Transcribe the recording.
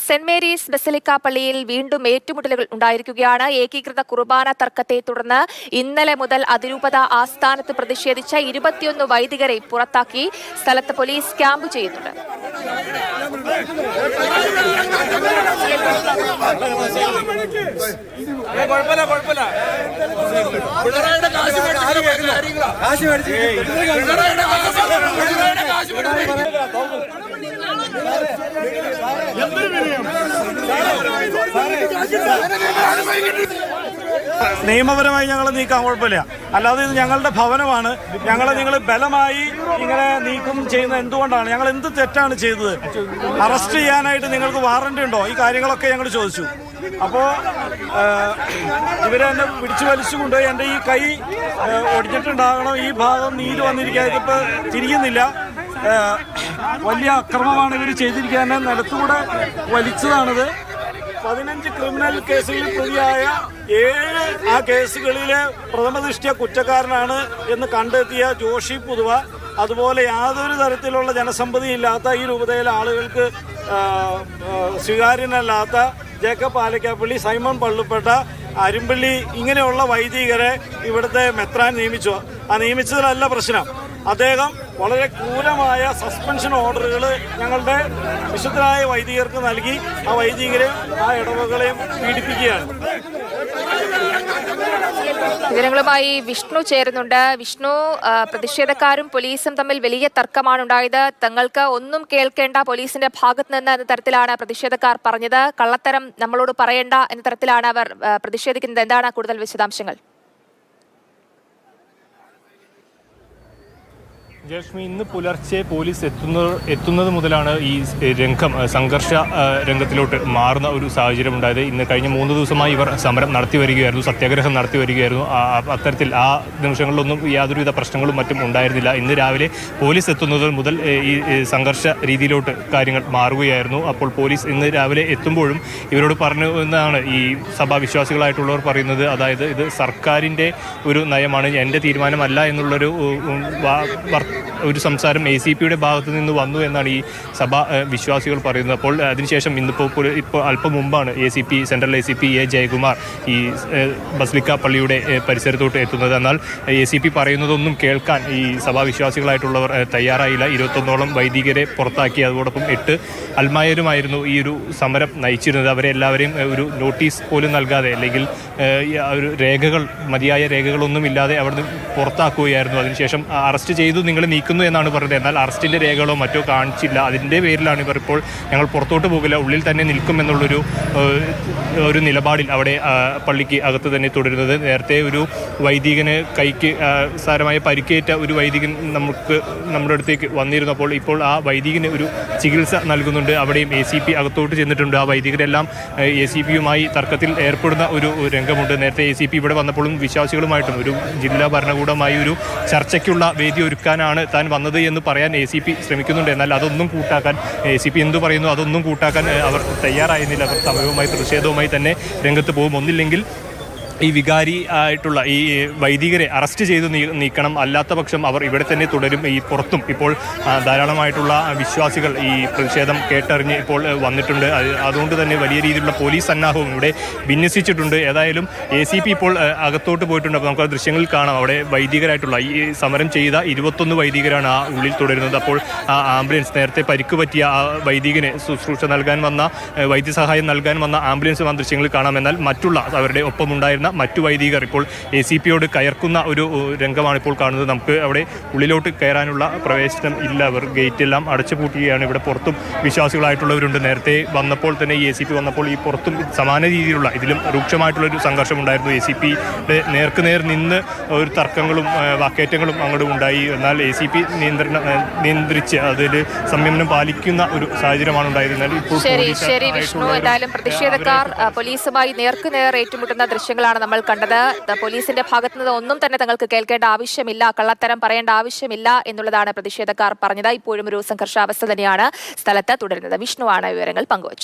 Saint Mary's basilica പള്ളിയിൽ വീണ്ടും ഏറ്റുമുട്ടലുകൾ ഉണ്ടായിരിക്കുകയാണ്. ഏകീകൃത കുർബാന തർക്കത്തെ തുടർന്ന് ഇന്നലെ മുതൽ അതിരൂപത ആസ്ഥാനത്ത് പ്രതിഷേധിച്ച 21 വൈദികരെ പുറത്താക്കി. സ്ഥലത്ത് പോലീസ് ക്യാമ്പ് ചെയ്യുന്നുണ്ട്. നിയമപരമായി ഞങ്ങൾ നീക്കാൻ കുഴപ്പമില്ല. അല്ലാതെ ഇത് ഞങ്ങളുടെ ഭവനമാണ്. ഞങ്ങളെ നിങ്ങൾ ബലമായി ഇങ്ങനെ നീക്കം ചെയ്യുന്നത് എന്തുകൊണ്ടാണ്? ഞങ്ങൾ എന്ത് തെറ്റാണ് ചെയ്തത്? അറസ്റ്റ് ചെയ്യാനായിട്ട് നിങ്ങൾക്ക് വാറന്റ് ഉണ്ടോ? ഈ കാര്യങ്ങളൊക്കെ ഞങ്ങൾ ചോദിച്ചു. അപ്പോൾ ഇവരെന്നെ പിടിച്ചു വലിച്ചു കൊണ്ടുപോയി എൻ്റെ ഈ കൈ ഒടിഞ്ഞിട്ടുണ്ടാകണം. ഈ ഭാഗം നീര് വന്നിരിക്കുക. ഇതിപ്പോൾ തിരിയുന്നില്ല. വലിയ അക്രമമാണ് ഇവർ ചെയ്തിരിക്കാൻ. നിലത്തുകൂടെ വലിച്ചതാണിത്. 15 ക്രിമിനൽ കേസുകളിൽ പ്രതിയായ 7 ആ കേസുകളിലെ പ്രഥമദൃഷ്ട്യാ കുറ്റക്കാരനാണ് എന്ന് കണ്ടെത്തിയ ജോഷി പുതുവ, അതുപോലെ യാതൊരു തരത്തിലുള്ള ജനസമ്മതിയില്ലാത്ത ഈ രൂപതയിലെ ആളുകൾക്ക് സ്വീകാര്യനല്ലാത്ത ജേക്കബ് പാലക്കാപ്പള്ളി, സൈമൺ പള്ളുപ്പെട്ട, അരുമ്പള്ളി ഇങ്ങനെയുള്ള വൈദികരെ ഇവിടുത്തെ മെത്രാൻ നിയമിച്ചു. ആ നിയമിച്ചതിലല്ല പ്രശ്നം. അദ്ദേഹം വളരെ ക്രൂരമായ സസ്പെൻഷൻ ഓർഡറുകൾ ഞങ്ങളുടെ വിശുദ്ധരായ വൈദികർക്ക് നൽകി ആ വൈദികരെയും ആ ഇടവകളെയും പീഡിപ്പിക്കുകയാണ്. വിവരങ്ങളുമായി വിഷ്ണു ചേരുന്നുണ്ട്. വിഷ്ണു, പ്രതിഷേധക്കാരും പോലീസും തമ്മിൽ വലിയ തർക്കമാണ് ഉണ്ടായത്. തങ്ങൾക്ക് ഒന്നും കേൾക്കേണ്ട പോലീസിന്റെ ഭാഗത്ത് നിന്ന് എന്ന തരത്തിലാണ് പ്രതിഷേധക്കാർ പറഞ്ഞത്. കള്ളത്തരം നമ്മളോട് പറയേണ്ട എന്ന തരത്തിലാണ് അവർ പ്രതിഷേധിക്കുന്നത്. എന്താണ് കൂടുതൽ വിശദാംശങ്ങൾ? ജയലക്ഷ്മി, ഇന്ന് പുലർച്ചെ പോലീസ് എത്തുന്നത് മുതലാണ് ഈ സംഘർഷ രംഗത്തിലോട്ട് മാറുന്ന ഒരു സാഹചര്യം ഉണ്ടായത്. ഇന്ന് കഴിഞ്ഞ 3 ദിവസമായി ഇവർ സമരം നടത്തി വരികയായിരുന്നു, സത്യാഗ്രഹം നടത്തി വരികയായിരുന്നു. അത്തരത്തിൽ ആ നിമിഷങ്ങളിലൊന്നും യാതൊരുവിധ പ്രശ്നങ്ങളും മറ്റും ഉണ്ടായിരുന്നില്ല. ഇന്ന് രാവിലെ പോലീസ് എത്തുന്നത് മുതൽ ഈ സംഘർഷ രീതിയിലോട്ട് കാര്യങ്ങൾ മാറുകയായിരുന്നു. അപ്പോൾ പോലീസ് ഇന്ന് രാവിലെ എത്തുമ്പോഴും ഇവരോട് പറഞ്ഞു എന്നാണ് ഈ സഭാവിശ്വാസികളായിട്ടുള്ളവർ പറയുന്നത്. അതായത് ഇത് സർക്കാരിൻ്റെ ഒരു നയമാണ്, എൻ്റെ തീരുമാനമല്ല എന്നുള്ളൊരു ഒരു സംസാരം ACPയുടെ ഭാഗത്ത് നിന്ന് വന്നു എന്നാണ് ഈ സഭാ വിശ്വാസികൾ പറയുന്നത്. അപ്പോൾ അതിനുശേഷം ഇപ്പോൾ അല്പം മുമ്പാണ് സെൻട്രൽ ACP A ജയകുമാർ ഈ ബസലിക്ക പള്ളിയുടെ പരിസരത്തോട്ട് എത്തുന്നത്. എന്നാൽ ACP പറയുന്നതൊന്നും കേൾക്കാൻ ഈ സഭാ വിശ്വാസികളായിട്ടുള്ളവർ തയ്യാറായില്ല. 21ഓളം വൈദികരെ പുറത്താക്കി. അതോടൊപ്പം 8 അൽമായരുമായിരുന്നു ഈ ഒരു സമരം നയിച്ചിരുന്നത്. അവരെ എല്ലാവരെയും ഒരു നോട്ടീസ് പോലും നൽകാതെ, അല്ലെങ്കിൽ ഒരു മതിയായ രേഖകളൊന്നും ഇല്ലാതെ അവിടുന്ന് പുറത്താക്കുകയായിരുന്നു. അതിനുശേഷം അറസ്റ്റ് ചെയ്തു നിങ്ങൾ നീക്കുന്നു എന്നാണ് പറഞ്ഞത്. എന്നാൽ അറസ്റ്റിൻ്റെ രേഖകളോ മറ്റോ കാണിച്ചില്ല. അതിൻ്റെ പേരിലാണ് ഇവർ ഇപ്പോൾ ഞങ്ങൾ പുറത്തോട്ട് പോകില്ല, ഉള്ളിൽ തന്നെ നിൽക്കുമെന്നുള്ളൊരു നിലപാടിൽ അവിടെ പള്ളിക്ക് അകത്ത് തന്നെ തുടരുന്നത്. നേരത്തെ ഒരു വൈദികന് കൈക്ക് സാരമായ പരിക്കേറ്റ ഒരു വൈദികൻ നമ്മുടെ അടുത്തേക്ക് വന്നിരുന്നു. അപ്പോൾ ഇപ്പോൾ ആ വൈദികന് ഒരു ചികിത്സ നൽകുന്നുണ്ട്. അവിടെയും ACP അകത്തോട്ട് ചെന്നിട്ടുണ്ട്. ആ വൈദികരെല്ലാം ACPയുമായി തർക്കത്തിൽ ഏർപ്പെടുന്ന ഒരു രംഗമുണ്ട്. നേരത്തെ ACP ഇവിടെ വന്നപ്പോഴും വിശ്വാസികളുമായിട്ടും ഒരു ജില്ലാ ഭരണകൂടമായി ഒരു ചർച്ചയ്ക്കുള്ള വേദി ഒരുക്കാനാണ് താൻ വന്നത് എന്ന് പറയാൻ ACP ശ്രമിക്കുന്നുണ്ട്. എന്നാൽ അതൊന്നും കൂട്ടാക്കാൻ ACP എന്തു പറയുന്നു അതൊന്നും കൂട്ടാക്കാൻ അവർ തയ്യാറായിരുന്നില്ല. അവർ സമരവുമായി പ്രതിഷേധവുമായി തന്നെ രംഗത്ത് പോകും. ഒന്നില്ലെങ്കിൽ ഈ വികാരി ആയിട്ടുള്ള ഈ വൈദികരെ അറസ്റ്റ് ചെയ്ത് നീക്കണം, അല്ലാത്ത പക്ഷം അവർ ഇവിടെ തന്നെ തുടരും. ഈ പുറത്തും ഇപ്പോൾ ധാരാളമായിട്ടുള്ള വിശ്വാസികൾ ഈ പ്രതിഷേധം കേട്ടറിഞ്ഞ് ഇപ്പോൾ വന്നിട്ടുണ്ട്. അതുകൊണ്ട് തന്നെ വലിയ രീതിയിലുള്ള പോലീസ് സന്നാഹവും ഇവിടെ വിന്യസിച്ചിട്ടുണ്ട്. ഏതായാലും ACP ഇപ്പോൾ അകത്തോട്ട് പോയിട്ടുണ്ട്. അപ്പോൾ നമുക്ക് ദൃശ്യങ്ങളിൽ കാണാം. അവിടെ വൈദികരായിട്ടുള്ള ഈ സമരം ചെയ്ത 21 വൈദികരാണ് ആ ഉള്ളിൽ തുടരുന്നത്. അപ്പോൾ ആ ആംബുലൻസ്, നേരത്തെ പരിക്ക് പറ്റിയ ആ വൈദികന് ശുശ്രൂഷ നൽകാൻ വന്ന, വൈദ്യസഹായം നൽകാൻ വന്ന ആംബുലൻസ് ആ ദൃശ്യങ്ങളിൽ കാണാം. എന്നാൽ മറ്റുള്ള അവരുടെ ഒപ്പമുണ്ടായിരുന്ന മറ്റു വൈദികർ ഇപ്പോൾ ACPയോട് കയർക്കുന്ന ഒരു രംഗമാണ് ഇപ്പോൾ കാണുന്നത്. നമുക്ക് അവിടെ ഉള്ളിലോട്ട് കയറാനുള്ള പ്രവേശനം ഇല്ല. അവർ ഗേറ്റ് എല്ലാം അടച്ചുപൂട്ടുകയാണ്. ഇവിടെ പുറത്തും വിശ്വാസികളായിട്ടുള്ളവരുണ്ട്. നേരത്തെ വന്നപ്പോൾ തന്നെ ഈ ACP വന്നപ്പോൾ ഈ പുറത്തും സമാന രീതിയിലുള്ള ഇതിലും രൂക്ഷമായിട്ടുള്ളൊരു സംഘർഷം ഉണ്ടായിരുന്നു. ACPയുടെ നേർക്കുനേർ നിന്ന് ഒരു തർക്കങ്ങളും വാക്കേറ്റങ്ങളും അങ്ങോട്ട് ഉണ്ടായി. എന്നാൽ ACP നിയന്ത്രിച്ച് അതിൽ സംയമനം പാലിക്കുന്ന ഒരു സാഹചര്യമാണ് ഉണ്ടായിരുന്നത്. ശരി വിഷ്ണു, എന്തായാലും പ്രതിഷേധക്കാർ പോലീസുമായി നേർക്കുനേർ ഏറ്റുമുട്ടുന്ന ദൃശ്യങ്ങളാണ് നമ്മൾ കണ്ടത്. പോലീസിന്റെ ഭാഗത്തു നിന്ന് ഒന്നും തന്നെ തങ്ങൾക്ക് കേൾക്കേണ്ട ആവശ്യമില്ല, കള്ളത്തരം പറയേണ്ട ആവശ്യമില്ല എന്നുള്ളതാണ് പ്രതിഷേധക്കാർ പറഞ്ഞത്. ഇപ്പോഴും ഒരു സംഘർഷാവസ്ഥ തന്നെയാണ് സ്ഥലത്ത് തുടരുന്നത്. വിഷ്ണുവാണ് വിവരങ്ങൾ പങ്കുവച്ചത്.